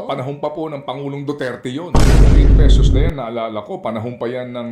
Panahon pa po ng Pangulong Duterte yun. 8 pesos na yan, naalala ko, panahon pa yan ng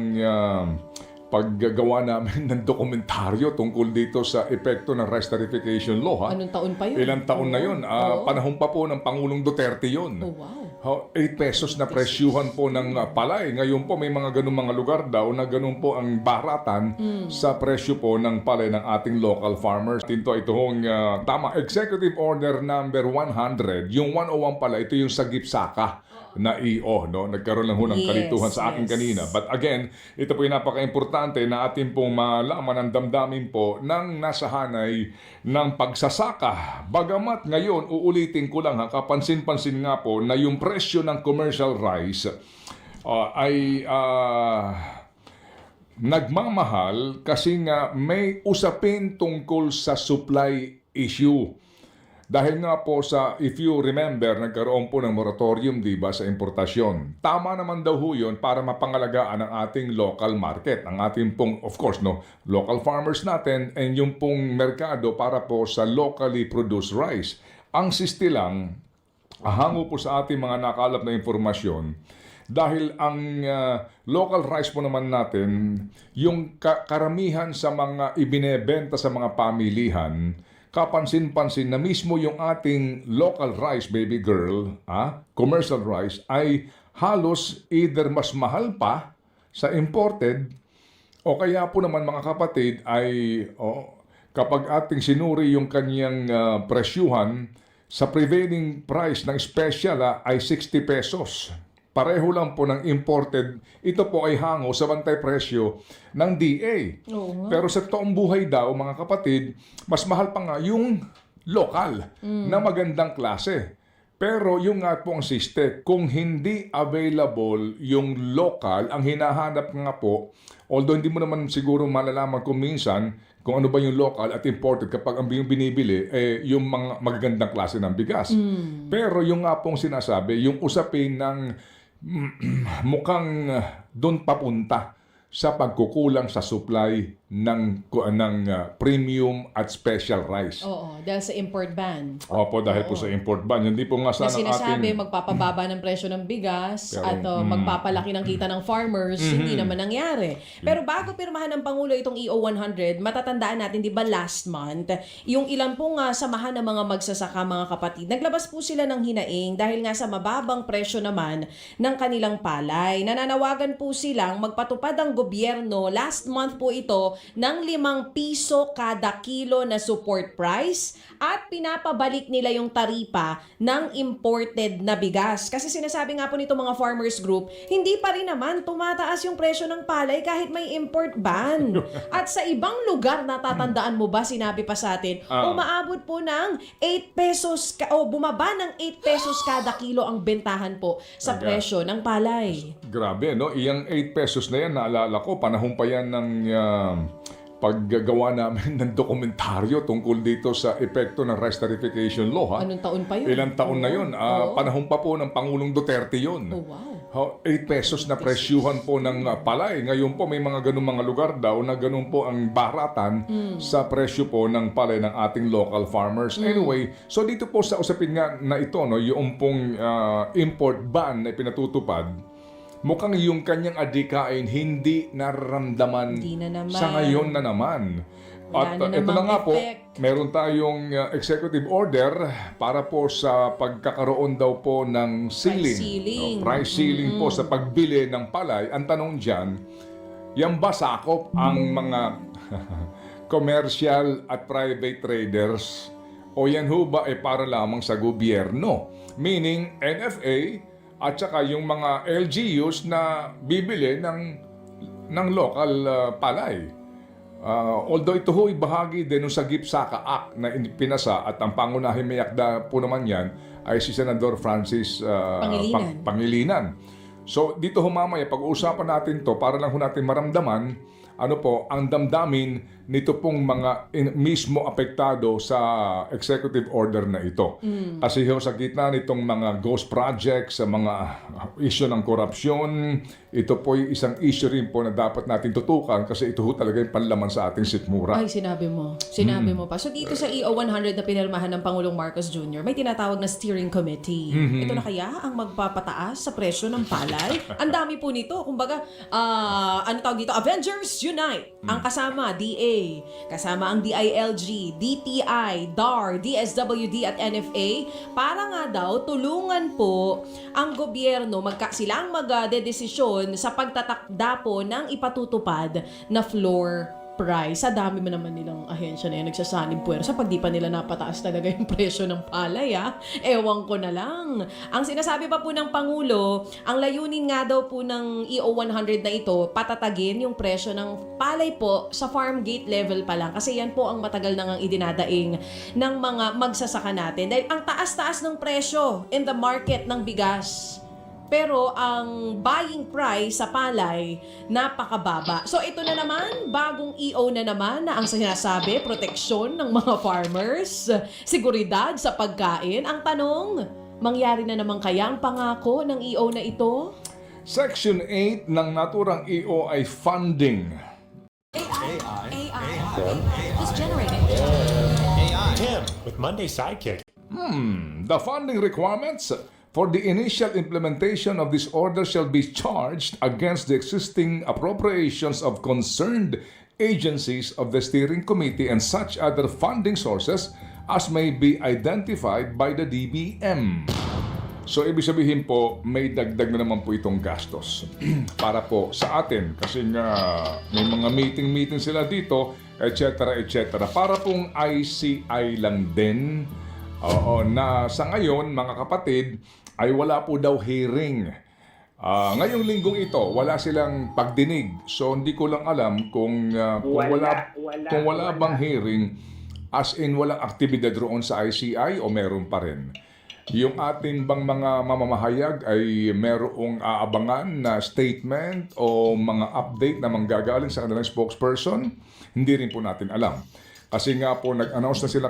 paggagawa namin ng dokumentaryo tungkol dito sa epekto ng rice tariffication law. Ha? Anong taon pa yun? Ilang taon na yun. Panahon pa po ng Pangulong Duterte yun. Oh, wow. 8 pesos na presyuhan po ng palay. Ngayon po may mga ganung mga lugar daw na ganun po ang baratan sa presyo po ng palay ng ating local farmers. Ito hong tama, Executive Order number 100, yung 101 pala, ito yung sa Gipsaka na EO, no? Nagkaroon lang ho ng kalituhan sa akin kanina. But again, ito po yung napaka-importante na atin pong malaman ang damdamin po ng nasa hanay ng pagsasaka. Bagamat ngayon, uulitin ko lang, kapansin-pansin nga po na yung presyo ng commercial rice ay nagmamahal kasi nga may usapin tungkol sa supply issue. Dahil nga po sa, if you remember, nagkaroon po ng moratorium, di ba, sa importasyon. Tama naman daw ho yun para mapangalagaan ang ating local market. Ang ating pong, of course, no, local farmers natin and yung pong merkado para po sa locally produced rice. Ang sistilang, hango po sa ating mga nakalap na informasyon, dahil ang local rice po naman natin, yung karamihan sa mga ibinebenta sa mga pamilihan, kapansin-pansin na mismo yung ating local rice, baby girl, commercial rice, ay halos either mas mahal pa sa imported o kaya po naman mga kapatid ay kapag ating sinuri yung kanyang presyuhan, sa prevailing price ng special ay 60 pesos. Pareho lang po ng imported, ito po ay hango sa bantay presyo ng DA. Pero sa toong buhay daw, mga kapatid, mas mahal pa nga yung local na magandang klase. Pero yung nga po ang siste, kung hindi available yung local, ang hinahanap nga po, although hindi mo naman siguro malalaman kung minsan kung ano ba yung local at imported kapag ang binibili, yung mga magagandang klase ng bigas. Pero yung nga pong sinasabi, yung usapin ng mukhang doon papunta sa pagkukulang sa supply ng premium at special rice. Oo, dahil sa import ban. Opo, dahil po sa import ban. Hindi po nga Na sana sinasabi, ating... magpapababa ng presyo ng bigas Pero, at magpapalaki ng kita ng farmers, hindi naman nangyari. Pero bago pirmahan ng Pangulo itong EO 100, matatandaan natin, di ba last month, yung ilang pong samahan ng mga magsasaka, mga kapatid, naglabas po sila ng hinaing dahil nga sa mababang presyo naman ng kanilang palay. Nananawagan po silang magpatupad ang gobyerno, last month po ito, ng 5 piso kada kilo na support price at pinapabalik nila yung taripa ng imported na bigas. Kasi sinasabi nga po nito mga farmers group, hindi pa rin naman tumataas yung presyo ng palay kahit may import ban. At sa ibang lugar, natatandaan mo ba, sinabi pa sa atin, umaabot po ng 8 pesos, o bumaba ng 8 pesos kada kilo ang bentahan po sa presyo ng palay. Grabe, no? Iyang 8 pesos na yan, naalala ko, panahon pa yan ng paggagawa namin ng dokumentaryo tungkol dito sa epekto ng rice tariffication law. Ha? Anong taon pa yun? Ilang taon na yun. Panahon pa po ng Pangulong Duterte yun. Oh, wow. 8 pesos na presyuhan po ng palay. Ngayon po may mga ganung mga lugar daw na ganun po ang baratan sa presyo po ng palay ng ating local farmers. Anyway, so dito po sa usapin nga na ito, no, yung pong import ban na pinatutupad, mukhang yung kanyang adikain hindi nararamdaman sa ngayon na naman. At ito na nga po, meron tayong executive order para po sa pagkakaroon daw po ng ceiling. Price ceiling po sa pagbili ng palay. Ang tanong dyan, yan ba sakop ang mga commercial at private traders o yan ho ba ay para lamang sa gobyerno? Meaning NFA at saka yung mga LGUs na bibili ng local palay. Although ito ho'y bahagi din sa Gipsaka Act na pinasa at ang pangunahing may akda po naman yan ay si Senador Francis Pangilinan. So dito mamaya pag-uusapan natin to para lang ho natin maramdaman ano po ang damdamin nito pong mga mismo apektado sa executive order na ito. Kasi ho sa gitna nitong mga ghost projects, sa mga issue ng korupsyon, ito po yung isang issue rin po na dapat natin tutukan kasi ito ho talaga yung panlaman sa ating sikmura. Ay, sinabi mo. Sinabi mo pa. So dito sa EO 100 na pinirmahan ng Pangulong Marcos Jr., may tinatawag na steering committee. Ito na kaya ang magpapataas sa presyo ng palay? Ang dami po nito. Kumbaga, ano tawag dito? Avengers Unite. Ang kasama, DA. Kasama ang DILG, DTI, DAR, DSWD at NFA. Para nga daw, tulungan po ang gobyerno, silang magdedesisyon sa pagtatakda po ng ipatutupad na floor price. Sa dami mo naman nilang ahensya na yun nagsasanib puwersa pag di pa nila napataas talaga yung presyo ng palay, Ewan ko na lang. Ang sinasabi pa po ng Pangulo, ang layunin nga daw po ng EO 100 na ito, patatagin yung presyo ng palay po sa farm gate level pa lang. Kasi yan po ang matagal nang idinadaing ng mga magsasaka natin. Dahil ang taas-taas ng presyo in the market ng bigas. Pero ang buying price sa palay, napakababa. So ito na naman, bagong EO na naman na ang sinasabi, proteksyon ng mga farmers, seguridad sa pagkain. Ang tanong, mangyari na naman kaya ang pangako ng EO na ito? Section 8 ng naturang EO ay funding. AI. Just generating. Tim with Monday Sidekick. The funding requirements for the initial implementation of this order shall be charged against the existing appropriations of concerned agencies of the steering committee and such other funding sources as may be identified by the DBM. So, ibig sabihin po, may dagdag na naman po itong gastos para po sa atin. Kasi nga, may mga meeting sila dito, etc. Para pong ICI lang din. Oo, na sa ngayon, mga kapatid, ay wala po daw hearing. Ngayong linggong ito, wala silang pagdinig. So, hindi ko lang alam kung wala bang hearing, as in walang aktibidad roon sa ICI o meron pa rin. Yung ating bang mga mamamahayag ay merong aabangan na statement o mga update na manggagaling sa kanilang spokesperson? Hindi rin po natin alam. Kasi nga po nag-announce na sila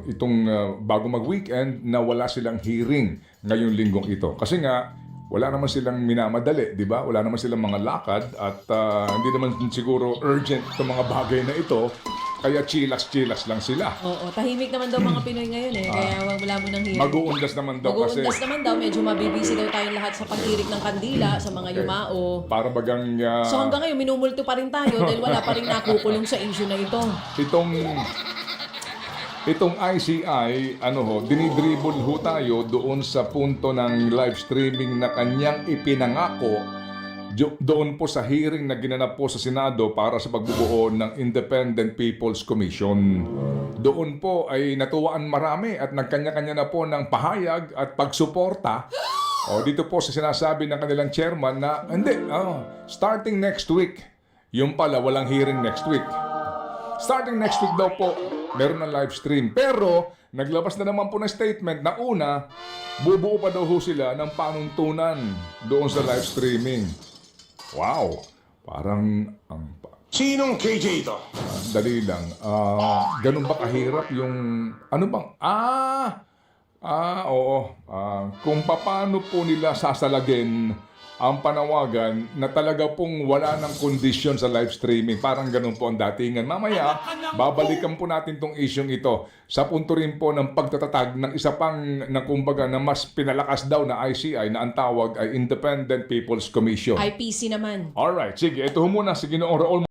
itong bago mag-weekend na wala silang hearing ngayong linggong ito. Kasi nga wala naman silang minamadali, di ba? Wala naman silang mga lakad at hindi naman siguro urgent itong mga bagay na ito. Kaya chilas lang sila. Oo, tahimik naman daw mga Pinoy ngayon kaya wala mo nang hearing. Mag-uundas naman daw kasi. Mag-uundas naman daw, medyo mabibisi daw tayong lahat sa pagtirik ng kandila sa mga yumao. Para bagang So hanggang ngayon, minumulto pa rin tayo dahil wala pa rin nakukulong sa issue na ito. Itong ICI, dinidribble ho tayo doon sa punto ng live streaming na kanyang ipinangako doon po sa hearing na ginanap po sa Senado para sa pagbubuo ng Independent People's Commission. Doon po ay natuwaan marami at nagkanya-kanya na po ng pahayag at pagsuporta. Dito po sa sinasabi ng kanilang chairman na starting next week. Yung pala, walang hearing next week. Starting next week daw po, meron ng live stream. Pero, naglabas na naman po ng statement na una, bubuo pa daw ho sila ng panuntunan doon sa live streaming. Wow! Parang Sinong KJ ito? dali lang. Ganun ba kahirap yung... Oo. Kung paano po nila sasalagin ang panawagan na talaga pong wala ng kondisyon sa live streaming. Parang ganun po ang datingan. Mamaya, babalikan po natin tong isyong ito sa punto rin po ng pagtatatag ng isa pang na kumbaga na mas pinalakas daw na ICI na ang tawag ay Independent People's Commission. IPC naman. Alright, sige. Ito muna si Ginoong Raul